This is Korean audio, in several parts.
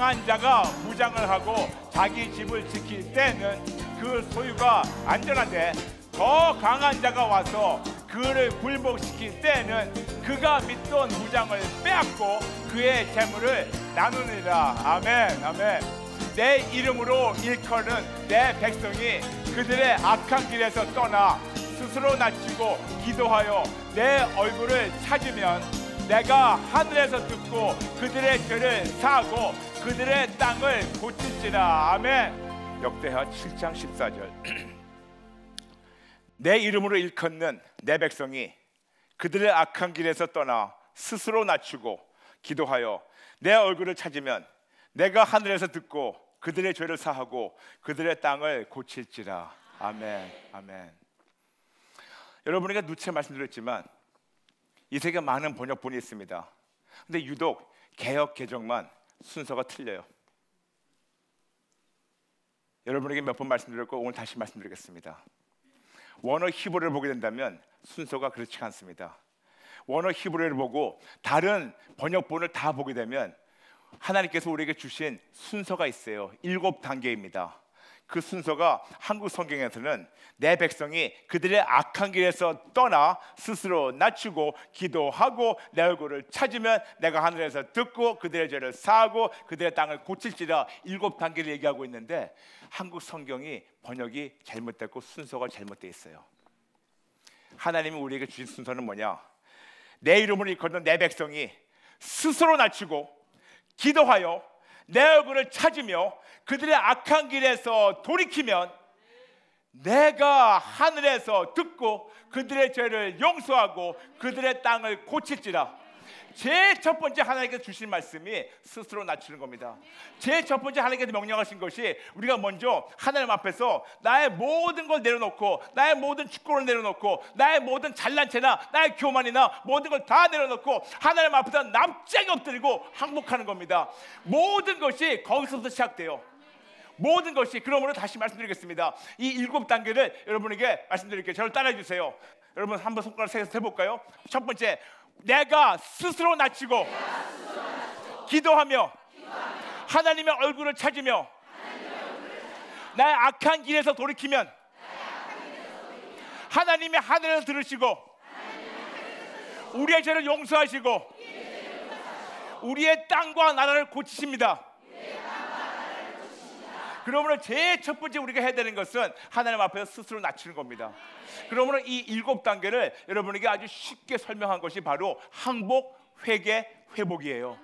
강한 자가 무장을 하고 자기 집을 지킬 때는 그 소유가 안전한데, 더 강한 자가 와서 그를 굴복시킬 때는 그가 믿던 무장을 빼앗고 그의 재물을 나누니라. 아멘, 아멘. 내 이름으로 일컫는 내 백성이 그들의 악한 길에서 떠나 스스로 낮추고 기도하여 내 얼굴을 찾으면 내가 하늘에서 듣고 그들의 죄를 사하고 그들의 땅을 고칠지라. 아멘. 역대하 7장 14절. 내 이름으로 일컫는 내 백성이 그들의 악한 길에서 떠나 스스로 낮추고 기도하여 내 얼굴을 찾으면 내가 하늘에서 듣고 그들의 죄를 사하고 그들의 땅을 고칠지라. 아멘, 아멘. 여러분에게 누차 말씀드렸지만 이 세계 많은 번역본이 있습니다. 근데 유독 개역 개정만 순서가 틀려요. 여러분에게 몇 번 말씀드렸고 오늘 다시 말씀드리겠습니다. 원어 히브리를 보게 된다면 순서가 그렇지 않습니다. 원어 히브리어를 보고 다른 번역본을 다 보게 되면 하나님께서 우리에게 주신 순서가 있어요. 7단계입니다. 그 순서가 한국 성경에서는 내 백성이 그들의 악한 길에서 떠나 스스로 낮추고 기도하고 내 얼굴을 찾으면 내가 하늘에서 듣고 그들의 죄를 사하고 그들의 땅을 고칠지라 7단계를 얘기하고 있는데 한국 성경이 번역이 잘못됐고 순서가 잘못되어 있어요. 하나님이 우리에게 주신 순서는 뭐냐? 내 이름을 일컫는 내 백성이 스스로 낮추고 기도하여 내 얼굴을 찾으며 그들의 악한 길에서 돌이키면 내가 하늘에서 듣고 그들의 죄를 용서하고 그들의 땅을 고칠지라. 제일 첫 번째 하나님께서 주신 말씀이 스스로 낮추는 겁니다. 제일 첫 번째 하나님께서 명령하신 것이 우리가 먼저 하나님 앞에서 나의 모든 걸 내려놓고 나의 모든 축복을 내려놓고 나의 모든 잘난 체나 나의 교만이나 모든 걸 다 내려놓고 하나님 앞에서 납작이 엎드리고 항복하는 겁니다. 모든 것이 거기서부터 시작돼요. 모든 것이. 그러므로 다시 말씀드리겠습니다. 이 7단계를 여러분에게 말씀드릴게요. 저를 따라해 주세요. 여러분 한번 손가락 세서 해볼까요? 첫 번째, 내가 스스로 낮추고 기도하며 하나님의 얼굴을 찾으며 나의 악한 길에서 돌이키면 하나님이 하늘에서 들으시고 우리의 죄를 용서하시고 우리의 땅과 나라를 고치십니다. 그러므로 제일 첫 번째 우리가 해야 되는 것은 하나님 앞에서 스스로 낮추는 겁니다. 그러므로 이 7단계를 여러분에게 아주 쉽게 설명한 것이 바로 항복, 회개, 회복이에요.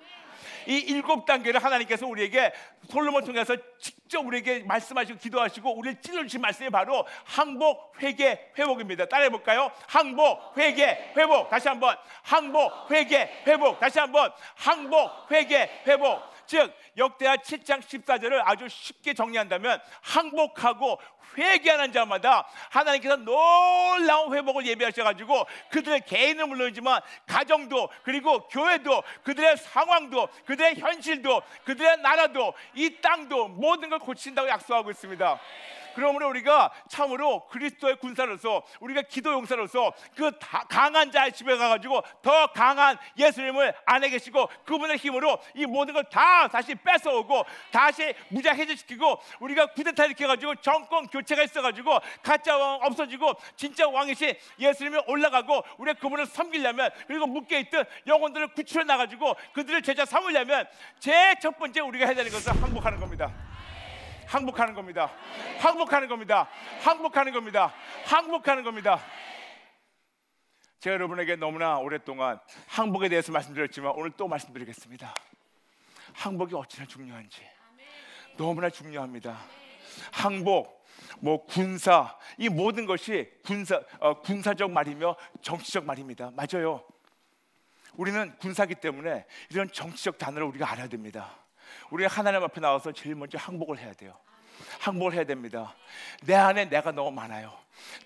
이 7단계를 하나님께서 우리에게 솔로몬 통해서 직접 우리에게 말씀하시고 기도하시고 우리를 찔러주신 말씀이 바로 항복, 회개, 회복입니다. 따라해 볼까요? 항복, 회개, 회복. 다시 한번 항복, 회개, 회복. 다시 한번 항복, 회개, 회복. 즉 역대하 7장 14절을 아주 쉽게 정리한다면 항복하고 회개하는 자마다 하나님께서 놀라운 회복을 예비하셔가지고 그들의 개인은 물론이지만 가정도 그리고 교회도 그들의 상황도 그들의 현실도 그들의 나라도 이 땅도 모든 걸 고친다고 약속하고 있습니다. 그러므로 우리가 참으로 그리스도의 군사로서 우리가 기도 용사로서 그 강한 자의 집에 가가지고 더 강한 예수님을 안에 계시고 그분의 힘으로 이 모든 걸 다 다시 뺏어오고 다시 무장해제시키고 우리가 쿠데타 일으켜가지고 정권 교체가 있어가지고 가짜 왕 없어지고 진짜 왕이신 예수님이 올라가고 우리가 그분을 섬기려면 그리고 묶여있던 영혼들을 구출해 나가지고 그들을 제자 삼으려면 제일 첫 번째 우리가 해야 되는 것은 항복하는 겁니다. 항복하는 겁니다. 항복하는 겁니다. 항복하는 겁니다. 항복하는 겁니다. 제가 여러분에게 너무나 오랫동안 항복에 대해서 말씀드렸지만 오늘 또 말씀드리겠습니다. 항복이 어찌나 중요한지 너무나 중요합니다. 항복, 군사, 이 모든 것이 군사적 말이며 정치적 말입니다. 맞아요. 우리는 군사기 때문에 이런 정치적 단어를 우리가 알아야 됩니다. 우리가 하나님 앞에 나와서 제일 먼저 항복을 해야 돼요. 항복을 해야 됩니다. 내 안에 내가 너무 많아요.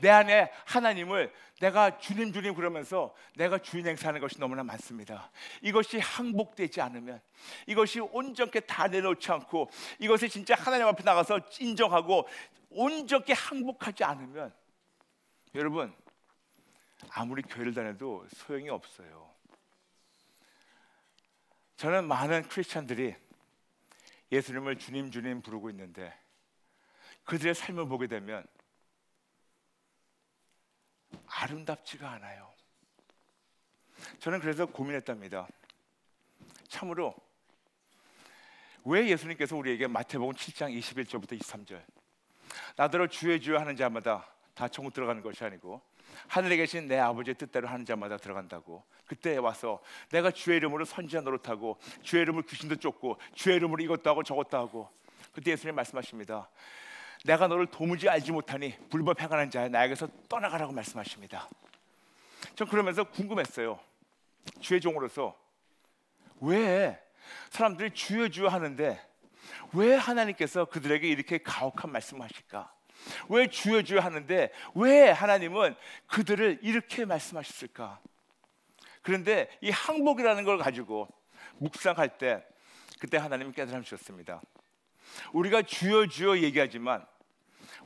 내 안에 하나님을 내가 주님 주님 그러면서 내가 주인 행사하는 것이 너무나 많습니다. 이것이 항복되지 않으면 이것이 온전히 다 내놓지 않고 이것을 진짜 하나님 앞에 나가서 인정하고 온전히 항복하지 않으면 여러분 아무리 교회를 다녀도 소용이 없어요. 저는 많은 크리스찬들이 예수님을 주님 주님 부르고 있는데 그들의 삶을 보게 되면 아름답지가 않아요. 저는 그래서 고민했답니다. 참으로 왜 예수님께서 우리에게 마태복음 7장 21절부터 23절 나더러 주의 주여 하는 자마다 다 천국 들어가는 것이 아니고 하늘에 계신 내 아버지의 뜻대로 하는 자마다 들어간다고. 그때 와서 내가 주의 이름으로 선지자 노릇하고 주의 이름으로 귀신도 쫓고 주의 이름으로 이것도 하고 저것도 하고. 그때 예수님 말씀하십니다. 내가 너를 도무지 알지 못하니 불법 행하는 자야 나에게서 떠나가라고 말씀하십니다. 전 그러면서 궁금했어요. 주의 종으로서 왜 사람들이 주여 주여 하는데 왜 하나님께서 그들에게 이렇게 가혹한 말씀을 하실까? 왜 주여 주여 하는데 왜 하나님은 그들을 이렇게 말씀하셨을까? 그런데 이 항복이라는 걸 가지고 묵상할 때 그때 하나님이 깨달음 주셨습니다. 우리가 주여 주여 얘기하지만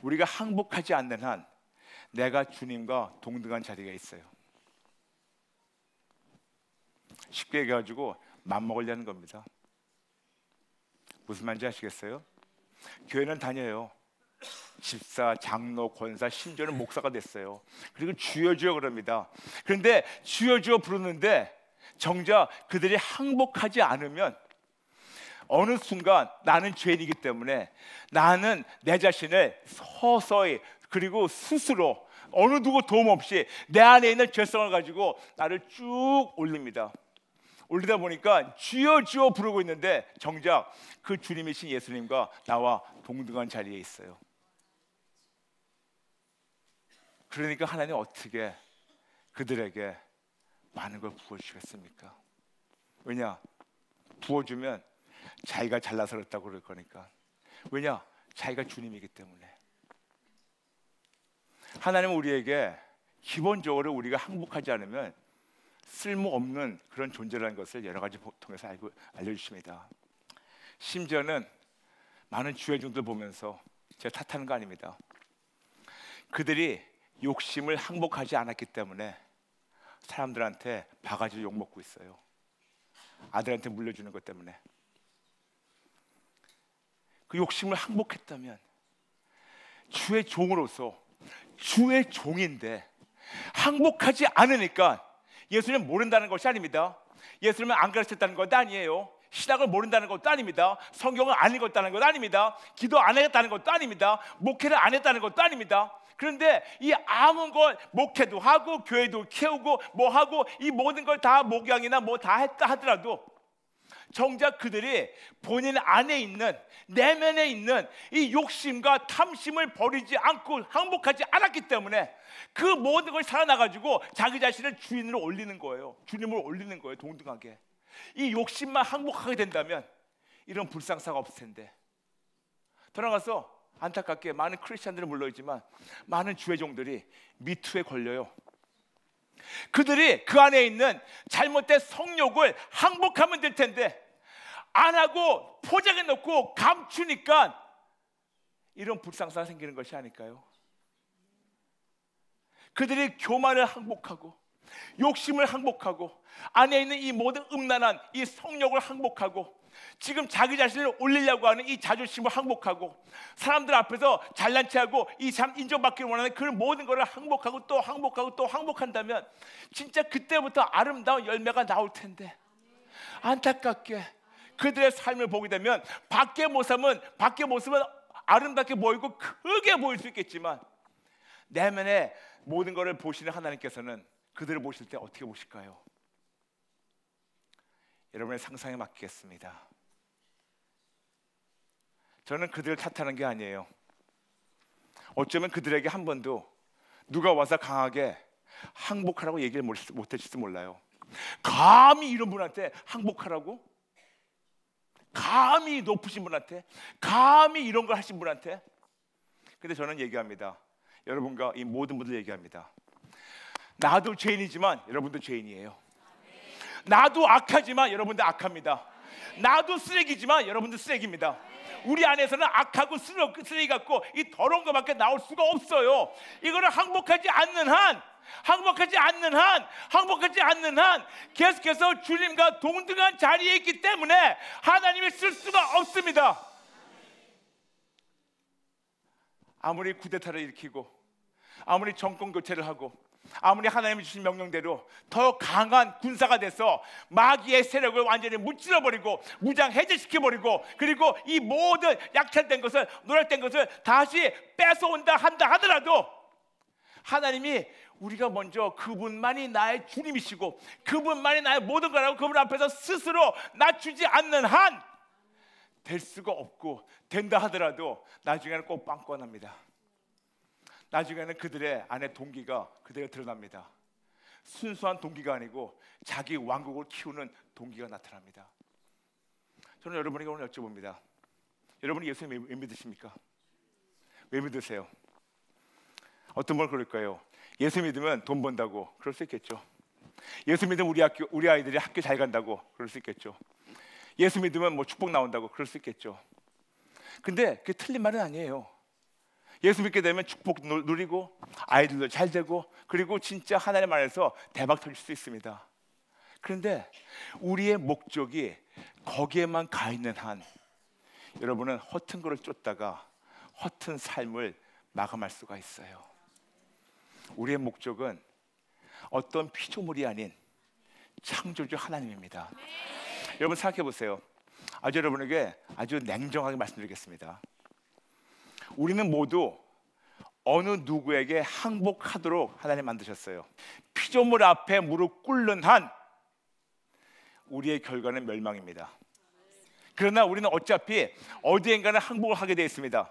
우리가 항복하지 않는 한 내가 주님과 동등한 자리가 있어요. 쉽게 얘기해가지고 맘먹으려는 겁니다. 무슨 말인지 아시겠어요? 교회는 다녀요. 집사, 장로, 권사, 심지어는 목사가 됐어요. 그리고 주여 주여 그럽니다. 그런데 주여 주여 부르는데 정작 그들이 항복하지 않으면 어느 순간 나는 죄인이기 때문에 나는 내 자신을 서서히 그리고 스스로 어느 누구 도움 없이 내 안에 있는 죄성을 가지고 나를 쭉 올립니다. 올리다 보니까 주여 주여 부르고 있는데 정작 그 주님이신 예수님과 나와 동등한 자리에 있어요. 그러니까 하나님 어떻게 그들에게 많은 걸 부어주시겠습니까? 왜냐? 부어주면 자기가 잘나서 그렇다고 그럴 거니까. 왜냐? 자기가 주님이기 때문에. 하나님은 우리에게 기본적으로 우리가 항복하지 않으면 쓸모없는 그런 존재라는 것을 여러 가지 통해서 알려주십니다. 심지어는 많은 주의 종들 보면서 제가 탓하는 거 아닙니다. 그들이 욕심을 항복하지 않았기 때문에 사람들한테 바가지로 욕먹고 있어요. 아들한테 물려주는 것 때문에. 그 욕심을 항복했다면 주의 종으로서 주의 종인데 항복하지 않으니까 예수님은 모른다는 것이 아닙니다. 예수님은 안 가르쳤다는 것도 아니에요. 신학을 모른다는 것도 아닙니다. 성경을 안 읽었다는 것도 아닙니다. 기도 안 했다는 것도 아닙니다. 목회를 안 했다는 것도 아닙니다. 그런데 이 아무 걸 목회도 하고 교회도 키우고 뭐 하고 이 모든 걸 다 목양이나 뭐 다 했다 하더라도 정작 그들이 본인 안에 있는 내면에 있는 이 욕심과 탐심을 버리지 않고 항복하지 않았기 때문에 그 모든 걸 살아나가지고 자기 자신을 주인으로 올리는 거예요. 주님을 올리는 거예요. 동등하게. 이 욕심만 항복하게 된다면 이런 불상사가 없을 텐데. 돌아가서 안타깝게 많은 크리스찬들은 물론이지만 많은 주의 종들이 미투에 걸려요. 그들이 그 안에 있는 잘못된 성욕을 항복하면 될 텐데 안 하고 포장해 놓고 감추니까 이런 불상사가 생기는 것이 아닐까요? 그들이 교만을 항복하고 욕심을 항복하고 안에 있는 이 모든 음란한 이 성욕을 항복하고 지금 자기 자신을 올리려고 하는 이 자존심을 항복하고 사람들 앞에서 잘난 체하고 이 참 인정받기를 원하는 그 모든 것을 항복하고 또 항복하고 또 항복한다면 진짜 그때부터 아름다운 열매가 나올 텐데 안타깝게 그들의 삶을 보게 되면 밖의 모습은 아름답게 보이고 크게 보일 수 있겠지만 내면의 모든 것을 보시는 하나님께서는 그들을 보실 때 어떻게 보실까요? 여러분의 상상에 맡기겠습니다. 저는 그들을 탓하는 게 아니에요. 어쩌면 그들에게 한 번도 누가 와서 강하게 항복하라고 얘기를 못했을지 몰라요. 감히 이런 분한테 항복하라고? 감히 높으신 분한테? 감히 이런 걸 하신 분한테? 근데 저는 얘기합니다. 여러분과 이 모든 분들 얘기합니다. 나도 죄인이지만 여러분도 죄인이에요. 나도 악하지만 여러분도 악합니다. 나도 쓰레기지만 여러분도 쓰레기입니다. 우리 안에서는 악하고 쓰레기 같고 이 더러운 것밖에 나올 수가 없어요. 이거를 항복하지 않는 한 계속해서 주님과 동등한 자리에 있기 때문에 하나님이 쓸 수가 없습니다. 아무리 쿠데타를 일으키고 아무리 정권 교체를 하고 아무리 하나님이 주신 명령대로 더 강한 군사가 돼서 마귀의 세력을 완전히 무찔러버리고 무장 해제시켜버리고 그리고 이 모든 약탈된 것을 노력된 것을 다시 뺏어온다 한다 하더라도 하나님이 우리가 먼저 그분만이 나의 주님이시고 그분만이 나의 모든 거라고 그분 앞에서 스스로 낮추지 않는 한 될 수가 없고 된다 하더라도 나중에는 꼭 빵꾸납니다. 나중에는 그들의 안에 동기가 그대로 드러납니다. 순수한 동기가 아니고 자기 왕국을 키우는 동기가 나타납니다. 저는 여러분에게 오늘 여쭤봅니다. 여러분이 예수님 왜 믿으십니까? 왜 믿으세요? 어떤 분 그럴까요? 예수 믿으면 돈 번다고 그럴 수 있겠죠. 예수 믿으면 우리 아이들이 학교 잘 간다고 그럴 수 있겠죠. 예수 믿으면 뭐 축복 나온다고 그럴 수 있겠죠. 근데 그게 틀린 말은 아니에요. 예수 믿게 되면 축복 누리고 아이들도 잘 되고 그리고 진짜 하나님 안에서 대박 터질 수 있습니다. 그런데 우리의 목적이 거기에만 가 있는 한 여러분은 허튼 거를 쫓다가 허튼 삶을 마감할 수가 있어요. 우리의 목적은 어떤 피조물이 아닌 창조주 하나님입니다. 여러분 생각해 보세요. 아주 여러분에게 아주 냉정하게 말씀드리겠습니다. 우리는 모두 어느 누구에게 항복하도록 하나님 만드셨어요. 피조물 앞에 무릎 꿇는 한 우리의 결과는 멸망입니다. 그러나 우리는 어차피 어디엔가는 항복을 하게 되어 있습니다.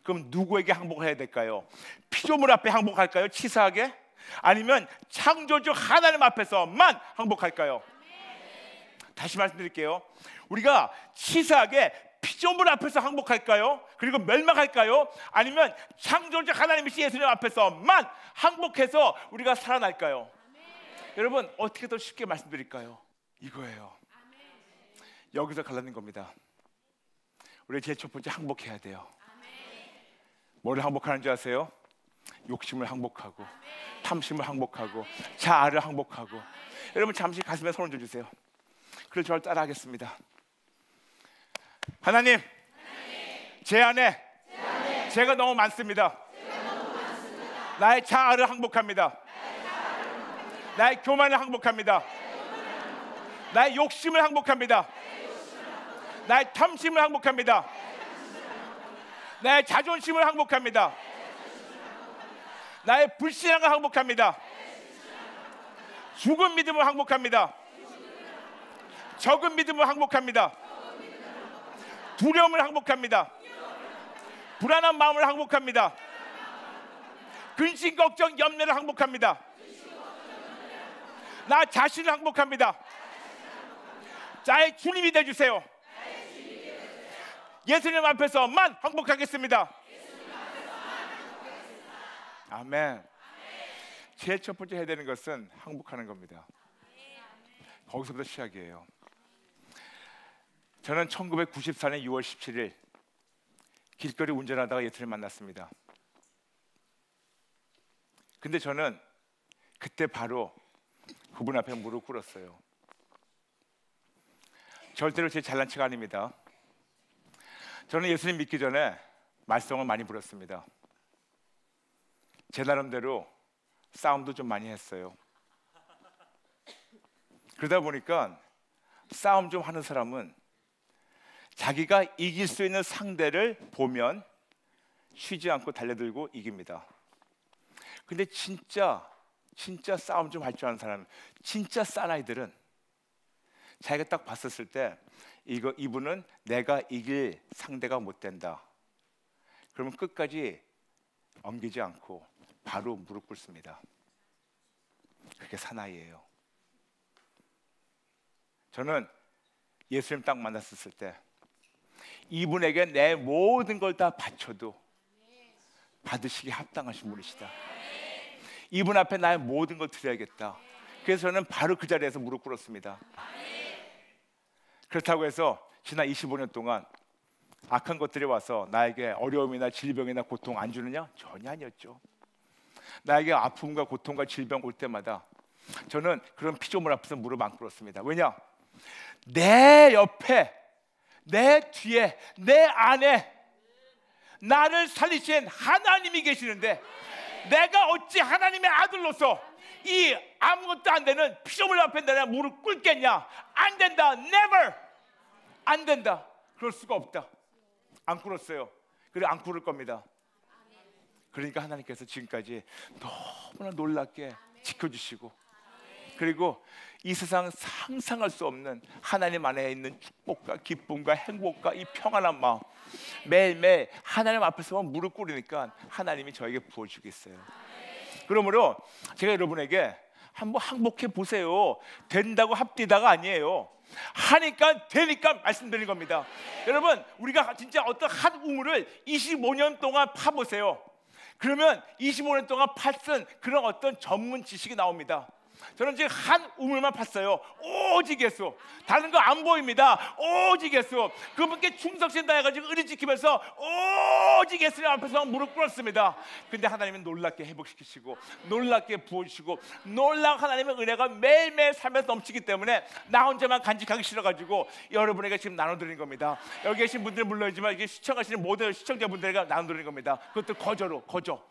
그럼 누구에게 항복해야 될까요? 피조물 앞에 항복할까요? 치사하게? 아니면 창조주 하나님 앞에서만 항복할까요? 다시 말씀드릴게요. 우리가 치사하게 피조물 앞에서 항복할까요? 그리고 멸망할까요? 아니면 창조주 하나님이신 예수님 앞에서만 항복해서 우리가 살아날까요? 여러분 어떻게 더 쉽게 말씀드릴까요? 이거예요. 여기서 갈라는 겁니다. 우리 제일 첫 번째 항복해야 돼요. 뭐를 항복하는 줄 아세요? 욕심을 항복하고 탐심을 항복하고 자아를 항복하고. 여러분 잠시 가슴에 손을 얹어주세요. 그걸 저를 따라하겠습니다. 하나님, 제 안에 죄가 너무 많습니다. 나의 자아를 항복합니다. 나의 교만을 항복합니다. 나의 욕심을 항복합니다. 나의 탐심을 항복합니다. 나의 자존심을 항복합니다. 나의 불신앙을 항복합니다. 죽은 믿음을 항복합니다. 적은 믿음을 항복합니다. 두려움을 항복합니다. 불안한 마음을 항복합니다. 근심, 걱정, 염려를 항복합니다. 나 자신을 항복합니다. 나의 주님이 되어주세요. 예수님 앞에서만 항복하겠습니다. 아멘. 제일 첫 번째 해야 되는 것은 항복하는 겁니다. 거기서부터 시작이에요. 저는 1994년 6월 17일 길거리 운전하다가 예수님을 만났습니다. 근데 저는 그때 바로 그분 앞에 무릎 꿇었어요. 절대로 제 잘난 척 아닙니다. 저는 예수님 믿기 전에 말썽을 많이 부렸습니다. 제 나름대로 싸움도 좀 많이 했어요. 그러다 보니까 싸움 좀 하는 사람은 자기가 이길 수 있는 상대를 보면 쉬지 않고 달려들고 이깁니다. 근데 진짜 싸움 좀 할 줄 아는 사람, 진짜 사나이들은 자기가 딱 봤었을 때 이분은 내가 이길 상대가 못 된다. 그러면 끝까지 엉기지 않고 바로 무릎 꿇습니다. 그게 사나이예요. 저는 예수님 딱 만났었을 때 이분에게 내 모든 걸 다 바쳐도 받으시기 합당하신 분이시다. 이분 앞에 나의 모든 걸 드려야겠다. 그래서 저는 바로 그 자리에서 무릎 꿇었습니다. 그렇다고 해서 지난 25년 동안 악한 것들이 와서 나에게 어려움이나 질병이나 고통 안 주느냐? 전혀 아니었죠. 나에게 아픔과 고통과 질병 올 때마다 저는 그런 피조물 앞에서 무릎 안 꿇었습니다. 왜냐? 내 옆에, 내 뒤에, 내 안에 나를 살리신 하나님이 계시는데 내가 어찌 하나님의 아들로서 이 아무것도 안 되는 피조물 앞에 내가 무릎 꿇겠냐? 안 된다. Never. 안 된다. 그럴 수가 없다. 안 꿇었어요. 그리고 안 꿇을 겁니다. 그러니까 하나님께서 지금까지 너무나 놀랍게 지켜주시고, 그리고 이 세상 상상할 수 없는 하나님 안에 있는 축복과 기쁨과 행복과 이 평안한 마음, 매일매일 하나님 앞에서만 무릎 꿇으니까 하나님이 저에게 부어주겠어요. 그러므로 제가 여러분에게 한번 항복해 보세요. 된다고 합디다가 아니에요. 하니까 되니까 말씀드리는 겁니다. 여러분, 우리가 진짜 어떤 한 우물을 25년 동안 파보세요. 그러면 25년 동안 팠은 그런 어떤 전문 지식이 나옵니다. 저는 지금 한 우물만 봤어요. 오직 예수. 다른 거 안 보입니다. 오직 예수. 그분께 충성심 다해가지고 의리 지키면서 오직 예수님 앞에서 무릎 꿇었습니다. 근데 하나님은 놀랍게 회복시키시고 놀랍게 부어주시고 놀라운 하나님의 은혜가 매일매일 삶에서 넘치기 때문에 나 혼자만 간직하기 싫어가지고 여러분에게 지금 나눠드리는 겁니다. 여기 계신 분들은 물론이지만 이게 시청하시는 모든 시청자분들에게 나눠드리는 겁니다. 그것도 거저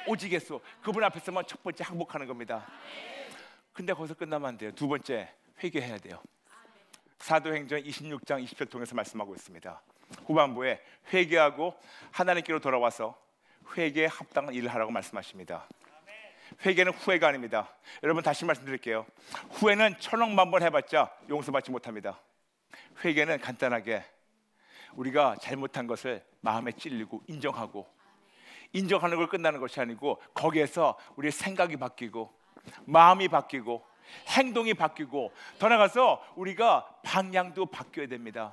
오직 예수. 그분 앞에서만 첫 번째 항복하는 겁니다. 근데 거기서 끝나면 안 돼요. 두 번째, 회개해야 돼요. 사도행전 26장 20절 통해서 말씀하고 있습니다. 후반부에 회개하고 하나님께로 돌아와서 회개에 합당한 일을 하라고 말씀하십니다. 회개는 후회가 아닙니다. 여러분 다시 말씀드릴게요. 후회는 천억만 번 해봤자 용서받지 못합니다. 회개는 간단하게 우리가 잘못한 것을 마음에 찔리고 인정하는 걸 끝나는 것이 아니고 거기에서 우리의 생각이 바뀌고 마음이 바뀌고 행동이 바뀌고 더 나아가서 우리가 방향도 바뀌어야 됩니다.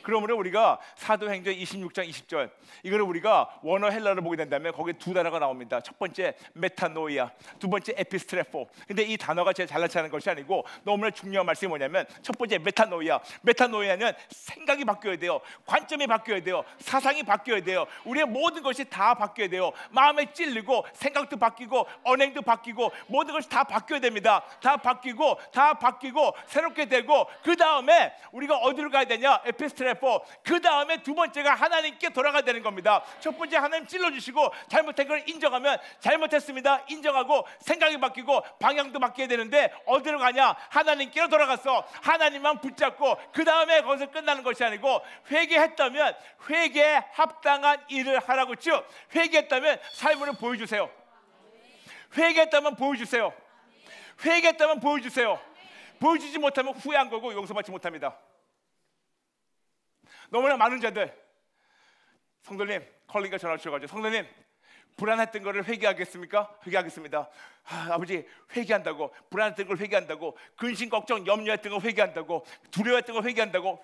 그러므로 우리가 사도행전 26장 20절 이거를 우리가 원어 헬라로 보게 된다면 거기에 두 단어가 나옵니다. 첫 번째 메타노이아, 두 번째 에피스트레포. 근데 이 단어가 제일 잘나지 않은 것이 아니고 너무나 중요한 말씀이 뭐냐면 첫 번째 메타노이아. 메타노이아는 생각이 바뀌어야 돼요. 관점이 바뀌어야 돼요. 사상이 바뀌어야 돼요. 우리의 모든 것이 다 바뀌어야 돼요. 마음에 찔리고 생각도 바뀌고 언행도 바뀌고 모든 것이 다 바뀌어야 됩니다. 다 바뀌고 새롭게 되고 그 다음에 우리가 어디로 가야 되냐? 에피스트레포. 그 다음에 두 번째가 하나님께 돌아가야 되는 겁니다. 첫 번째 하나님 찔러주시고 잘못한 걸 인정하면 잘못했습니다. 인정하고 생각이 바뀌고 방향도 바뀌어야 되는데 어디로 가냐? 하나님께로 돌아가서 하나님만 붙잡고 그 다음에 거기서 끝나는 것이 아니고 회개했다면 회개에 합당한 일을 하라고. 즉 회개했다면 삶으로 보여주세요. 회개했다면 보여주세요. 회개했다면 보여주세요. 보여주지 못하면 후회한 거고 용서받지 못합니다. 너무나 많은 자들 성도님 컬링가 전화 주셔가지고 성도님 불안했던 거를 회개하겠습니까? 회개하겠습니다. 아버지 회개한다고 불안했던 걸 회개한다고 근심 걱정 염려했던 걸 회개한다고 두려워했던 걸 회개한다고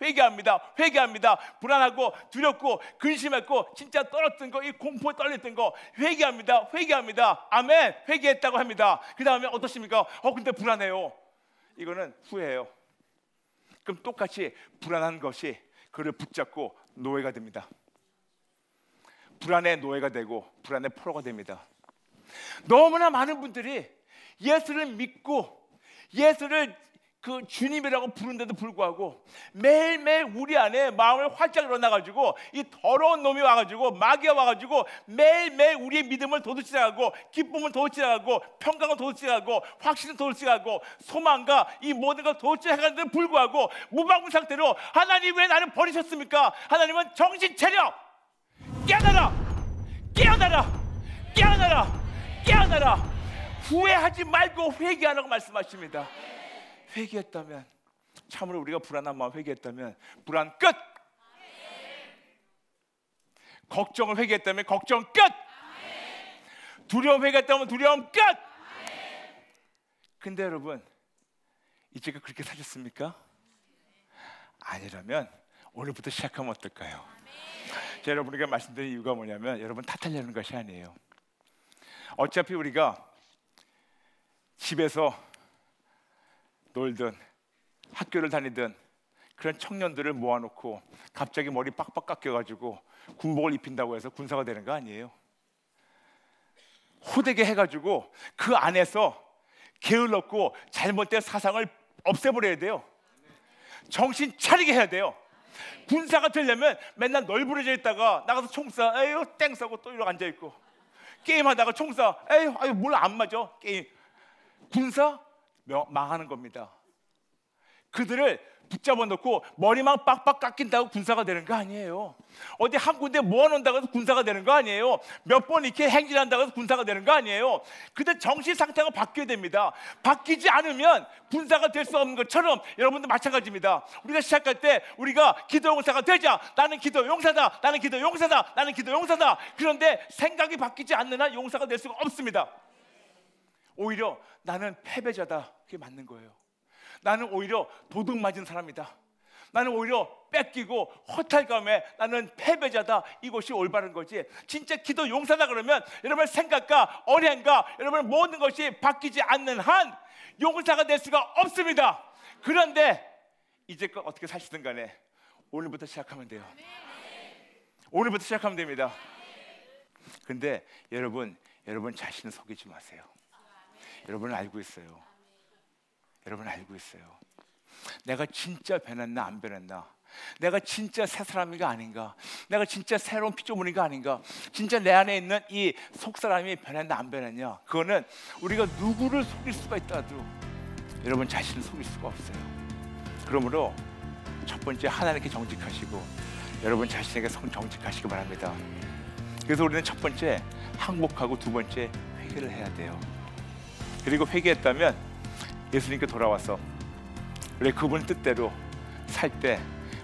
회개합니다. 불안하고 두렵고 근심했고 진짜 떨었던 거 이 공포에 떨렸던 거 회개합니다. 아멘. 회개했다고 합니다. 그 다음에 어떻습니까? 근데 불안해요. 이거는 후회예요. 그럼 똑같이 불안한 것이 그를 붙잡고 노예가 됩니다. 불안의 노예가 되고 불안의 포로가 됩니다. 너무나 많은 분들이 예수를 믿고 예수를 그 주님이라고 부른데도 불구하고 매일매일 우리 안에 마음을 활짝 열어놔가지고 이 더러운 놈이 와가지고 마귀가 와가지고 매일매일 우리의 믿음을 도둑질하고 기쁨을 도둑질하고 평강을 도둑질하고 확신을 도둑질하고 소망과 이 모든 걸 도둑질해가는데도 불구하고 무방비 상태로 하나님 왜 나를 버리셨습니까? 하나님은 정신 차려! 깨어나라! 후회하지 말고 회개하라고 말씀하십니다. 회개했다면 참으로 우리가 불안한 마음 회개했다면 불안 끝. 걱정을 회개했다면 걱정 끝. 두려움 회개했다면 두려움 끝. 근데 여러분 이제가 그렇게 사셨습니까? 아니라면 오늘부터 시작하면 어떨까요? 제가 여러분에게 말씀드린 이유가 뭐냐면 여러분 탓하려는 것이 아니에요. 어차피 우리가 집에서 놀든 학교를 다니든 그런 청년들을 모아놓고 갑자기 머리 빡빡 깎여가지고 군복을 입힌다고 해서 군사가 되는 거 아니에요. 호되게 해가지고 그 안에서 게을렀고 잘못된 사상을 없애버려야 돼요. 정신 차리게 해야 돼요. 군사가 되려면 맨날 널브러져 있다가 나가서 총 쏴, 에휴 땡 쏘고 또 이러고 앉아있고 게임하다가 총 쏴, 에휴 뭘 안 맞아 게임. 군사 망하는 겁니다. 그들을 붙잡아 놓고 머리만 빡빡 깎인다고 군사가 되는 거 아니에요. 어디 한 군데 모아놓는다고 해서 군사가 되는 거 아니에요. 몇 번 이렇게 행진한다고 해서 군사가 되는 거 아니에요. 그들 정신 상태가 바뀌어야 됩니다. 바뀌지 않으면 군사가 될 수 없는 것처럼 여러분도 마찬가지입니다. 우리가 시작할 때 우리가 기도 용사가 되자. 나는 기도 용사다. 그런데 생각이 바뀌지 않는 한 용사가 될 수가 없습니다. 오히려 나는 패배자다. 그게 맞는 거예요. 나는 오히려 도둑 맞은 사람이다. 나는 오히려 뺏기고 허탈감에 나는 패배자다. 이것이 올바른 거지. 진짜 기도 용사다 그러면 여러분의 생각과 언행과 여러분의 모든 것이 바뀌지 않는 한 용사가 될 수가 없습니다. 그런데 이제껏 어떻게 사시든 간에 오늘부터 시작하면 돼요. 오늘부터 시작하면 됩니다. 근데 여러분 자신을 속이지 마세요. 여러분은 알고 있어요. 여러분 알고 있어요. 내가 진짜 변했나 안 변했나? 내가 진짜 새 사람인가 아닌가? 내가 진짜 새로운 피조물인가 아닌가? 진짜 내 안에 있는 이 속사람이 변했나 안 변했냐? 그거는 우리가 누구를 속일 수가 있다도 여러분 자신을 속일 수가 없어요. 그러므로 첫 번째 하나님께 정직하시고 여러분 자신에게 정직하시기 바랍니다. 그래서 우리는 첫 번째 항복하고 두 번째 회개를 해야 돼요. 그리고 회개했다면 예수님께 돌아와서 우리 그분 뜻대로 살 때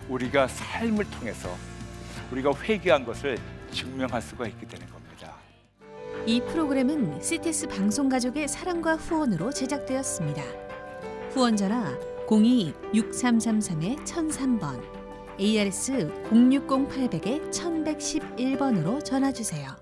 우리가 삶을 통해서 우리가 회개한 것을 증명할 수가 있게 되는 겁니다. 이 프로그램은 CTS 방송가족의 사랑과 후원으로 제작되었습니다. 후원 전화 02-6333-1003번, ARS 060-800-1111번으로 전화 주세요.